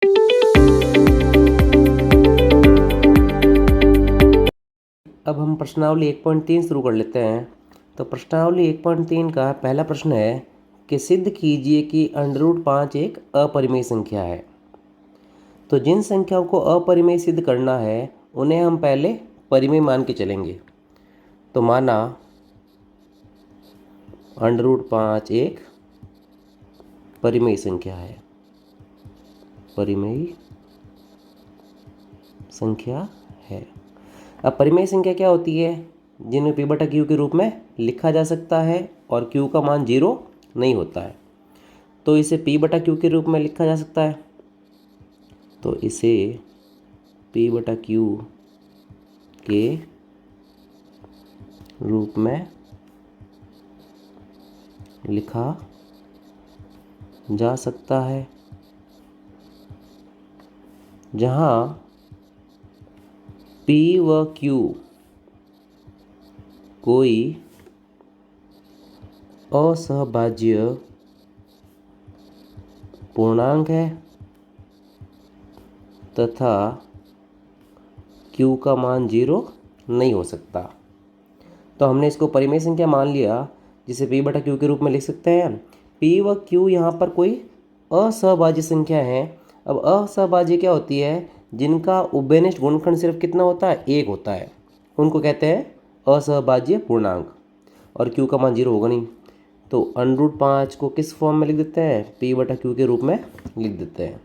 अब हम प्रश्नावली 1.3 शुरू कर लेते हैं। तो प्रश्नावली 1.3 का पहला प्रश्न है कि सिद्ध कीजिए कि √5 एक अपरिमेय संख्या है। तो जिन संख्याओं को अपरिमेय सिद्ध करना है उन्हें हम पहले परिमेय मान के चलेंगे। तो माना √5 एक परिमेय संख्या है, परिमेय संख्या है। अब परिमेय संख्या क्या होती है? जिन्हें p/q के रूप में लिखा जा सकता है और q का मान 0 नहीं होता है, तो इसे p/q के रूप में लिखा जा सकता है। तो इसे p/q के रूप में लिखा जा सकता है, जहाँ p व q कोई असहभाज्य पूर्णांक है तथा q का मान 0 नहीं हो सकता। तो हमने इसको परिमेय संख्या मान लिया, जिसे p/q के रूप में लिख सकते हैं। p व q यहाँ पर कोई असहभाज्य संख्या है। अब असहभाज्य क्या होती है? जिनका उभयनिष्ठ गुणनखंड सिर्फ कितना होता है? 1 होता है, उनको कहते हैं असहभाज्य पूर्णांक। और q का मान 0 होगा नहीं, तो √5 को किस फॉर्म में लिख देते हैं? p/q के रूप में लिख देते हैं।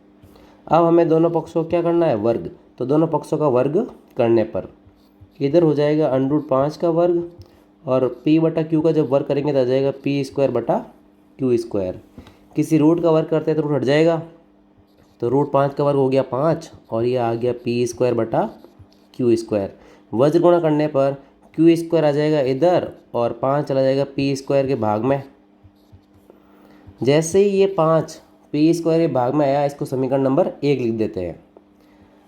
अब हमें दोनों पक्षों को क्या करना है? वर्ग। तो दोनों पक्षों का वर्ग करने पर इधर हो जाएगा √5 का वर्ग, और p/q का जब वर्ग करेंगे तो आ जाएगा p²/q²। किसी रूट का वर्ग करते हैं तो रूट हट जाएगा, तो √5 का वर्ग हो गया 5 और ये आ गया p²/q²। वज्र गुणा करने पर q² आ जाएगा इधर और 5 चला जाएगा p² के भाग में। जैसे ही ये 5 p² के भाग में आया, इसको समीकरण नंबर 1 लिख देते हैं।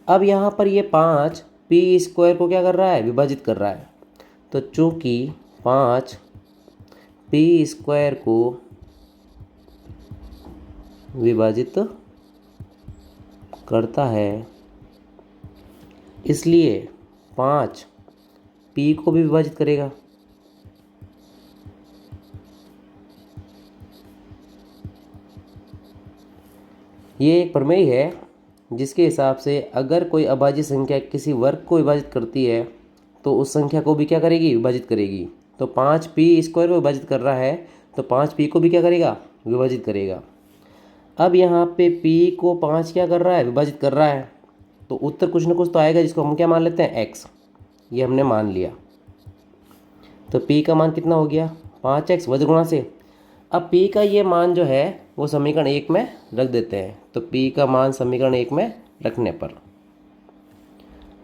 अब यहाँ पर ये 5 p² को क्या कर रहा है? विभाजित कर रहा है। तो चूँकि 5 p² को विभाजित करता है, इसलिए 5 p को भी विभाजित करेगा। ये एक प्रमेय है जिसके हिसाब से अगर कोई अभाज्य संख्या किसी वर्ग को विभाजित करती है तो उस संख्या को भी क्या करेगी? विभाजित करेगी। तो 5 p² को विभाजित कर रहा है, तो 5 p को भी क्या करेगा? विभाजित करेगा। अब यहाँ पे p को 5 क्या कर रहा है? विभाजित कर रहा है, तो उत्तर कुछ ना कुछ तो आएगा, जिसको हम क्या मान लेते हैं? x। ये हमने मान लिया। तो p का मान कितना हो गया? 5x वज्र गुणा से। अब p का ये मान जो है वो समीकरण 1 में रख देते हैं। तो p का मान समीकरण 1 में रखने पर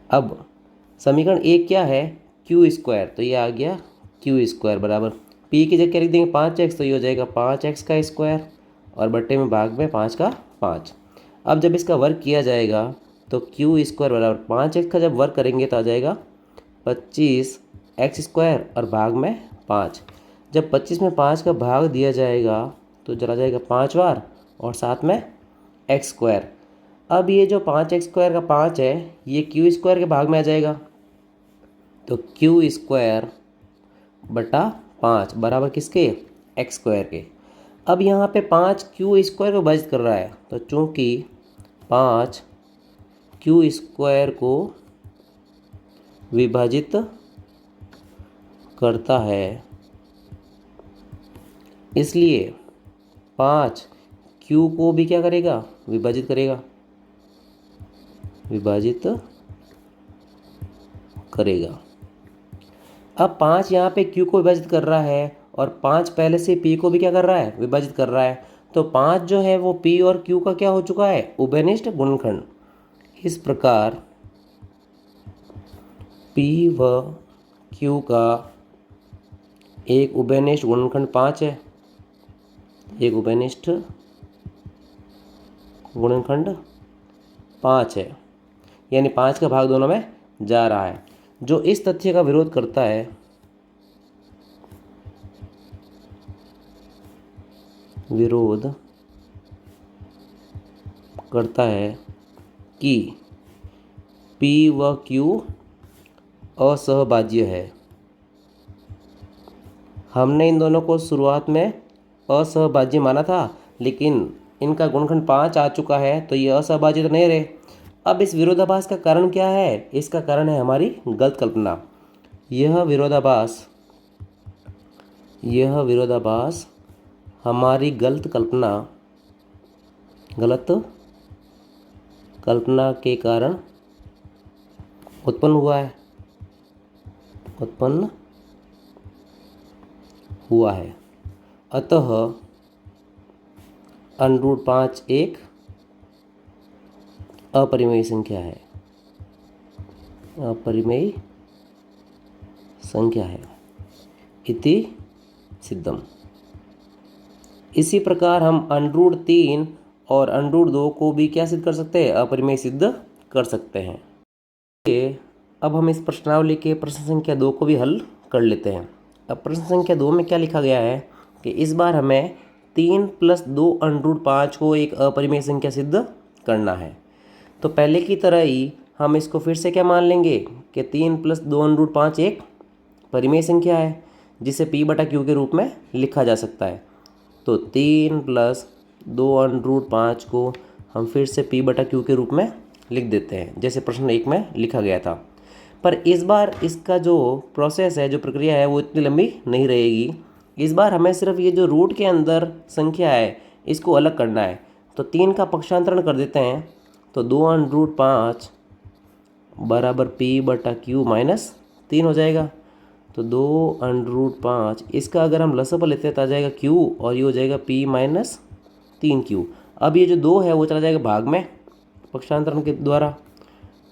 अब समीकरण 1 क्या है? q²। तो ये आ गया q² बराबर p की जगह लिख देंगे 5x, तो ये हो जाएगा 5x का स्क्वायर और बट्टे में भाग में 5 का 5। अब जब इसका वर्ग किया जाएगा तो q² बराबर 5x का जब वर्ग करेंगे तो आ जाएगा 25x² और भाग में 5। जब 25 में 5 का भाग दिया जाएगा तो चला जाएगा 5 बार और साथ में x²। अब ये जो 5x² का 5 है ये q² के भाग में आ जाएगा, तो q²/5 बराबर किसके? x² के। अब यहाँ पे 5 q² को विभाजित कर रहा है, तो चूँकि 5 q² को विभाजित करता है, इसलिए 5 q को भी क्या करेगा? विभाजित करेगा, विभाजित करेगा। अब 5 यहाँ पे q को विभाजित कर रहा है और 5 पहले से p को भी क्या कर रहा है? विभाजित कर रहा है। तो 5 जो है वो p और q का क्या हो चुका है? उभयनिष्ठ गुणनखंड। इस प्रकार p व q का एक उभयनिष्ठ गुणनखंड 5 है, एक उभयनिष्ठ गुणनखंड 5 है, यानी 5 का भाग दोनों में जा रहा है। जो इस तथ्य का विरोध करता है, विरोध करता है कि P व Q असहभाज्य है। हमने इन दोनों को शुरुआत में असहभाज्य माना था, लेकिन इनका गुणनखंड 5 आ चुका है, तो ये असहभाज्य तो नहीं रहे। अब इस विरोधाभास का कारण क्या है? इसका कारण है हमारी गलत कल्पना। यह विरोधाभास हमारी गलत कल्पना के कारण उत्पन्न हुआ है। अतः √5 एक अपरिमेय संख्या है इति सिद्धम। इसी प्रकार हम √3 और √2 को भी क्या सिद्ध कर सकते हैं? अपरिमेय सिद्ध कर सकते हैं। अब हम इस प्रश्नावली के प्रश्न संख्या 2 को भी हल कर लेते हैं। अब प्रश्न संख्या 2 में क्या लिखा गया है कि इस बार हमें 3 + 2 √5 को एक अपरिमेय संख्या सिद्ध करना है। तो पहले की तरह ही हम इसको फिर से क्या मान लेंगे कि 3 + 2 √5 एक परिमेय संख्या है, जिसे P/Q के रूप में लिखा जा सकता है। तो 3 + 2 √5 को हम फिर से P/Q के रूप में लिख देते हैं, जैसे प्रश्न 1 में लिखा गया था। पर इस बार इसका जो प्रोसेस है, जो प्रक्रिया है, वो इतनी लंबी नहीं रहेगी। इस बार हमें सिर्फ ये जो रूट के अंदर संख्या है, इसको अलग करना है। तो 3 का पक्षांतरण कर देते हैं, तो 2 √5 बराबर P/Q - 3 हो जाएगा। तो 2 √5 इसका अगर हम लसाअ लेते हैं तो आ जाएगा Q, और ये हो जाएगा P - 3Q। अब ये जो 2 है वो चला जाएगा भाग में पक्षांतरण के द्वारा,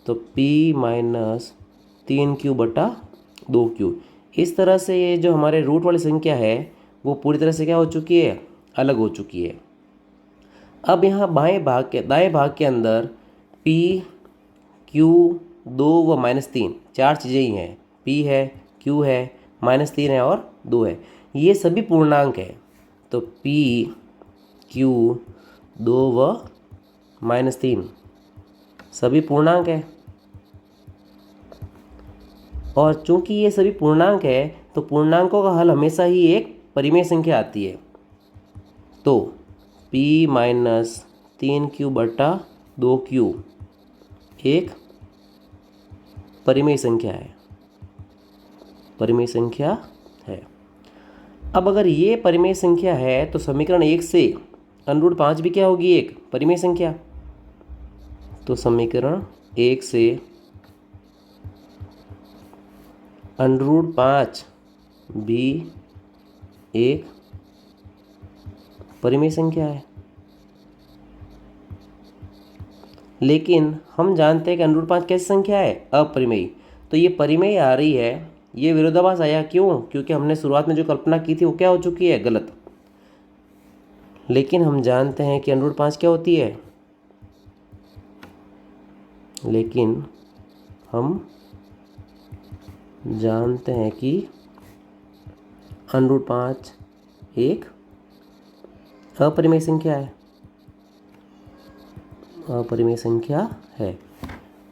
तो P - 3Q/2Q। इस तरह से ये जो हमारे रूट वाली संख्या है वो पूरी तरह से क्या हो चुकी है? अलग हो चुकी है। अब यहाँ दाएं भाग के अंदर P, Q, 2 व -3 चार चीज़ें ही हैं। P है, Q है, -3 है और 2 है। ये सभी पूर्णांक है। तो P, Q, 2 व -3 सभी पूर्णांक है। और चूंकि ये सभी पूर्णांक है, तो पूर्णांकों का हल हमेशा ही एक परिमेय संख्या आती है। तो P - 3Q/2Q एक परिमेय संख्या है। अब अगर ये परिमेय संख्या है, तो समीकरण 1 से √5 भी क्या होगी? एक परिमेय संख्या। तो समीकरण 1 से √5 भी एक परिमेय संख्या है। लेकिन हम जानते हैं कि √5 कैसी संख्या है? अपरिमेय। तो ये परिमेय आ रही है, ये विरोधाभास आया। क्यों? क्योंकि हमने शुरुआत में जो कल्पना की थी वो क्या हो चुकी है? गलत। लेकिन हम जानते हैं कि √5 क्या होती है? लेकिन हम जानते हैं कि √5 एक अपरिमेय संख्या है।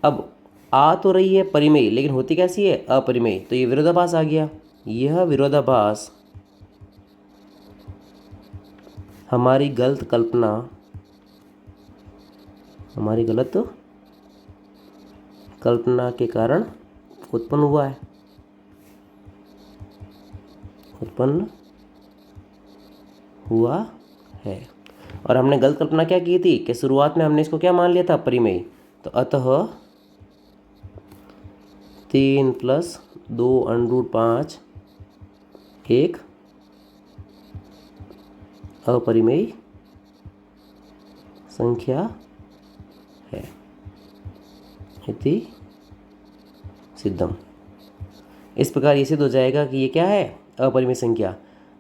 अब आ तो रही है परिमेय, लेकिन होती कैसी है? अपरिमेय। तो ये विरोधाभास आ गया। यह विरोधाभास हमारी गलत कल्पना के कारण उत्पन्न हुआ है। और हमने गलत कल्पना क्या की थी कि शुरुआत में हमने इसको क्या मान लिया था? परिमेय। तो अतः 3 + 2 √5 एक अपरिमेय संख्या है इति सिद्धम। इस प्रकार ये सिद्ध हो जाएगा कि ये क्या है? अपरिमेय संख्या।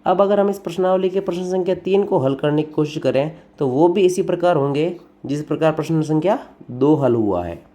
अब अगर हम इस प्रश्नावली के प्रश्न संख्या 3 को हल करने की कोशिश करें, तो वो भी इसी प्रकार होंगे जिस प्रकार प्रश्न संख्या 2 हल हुआ है।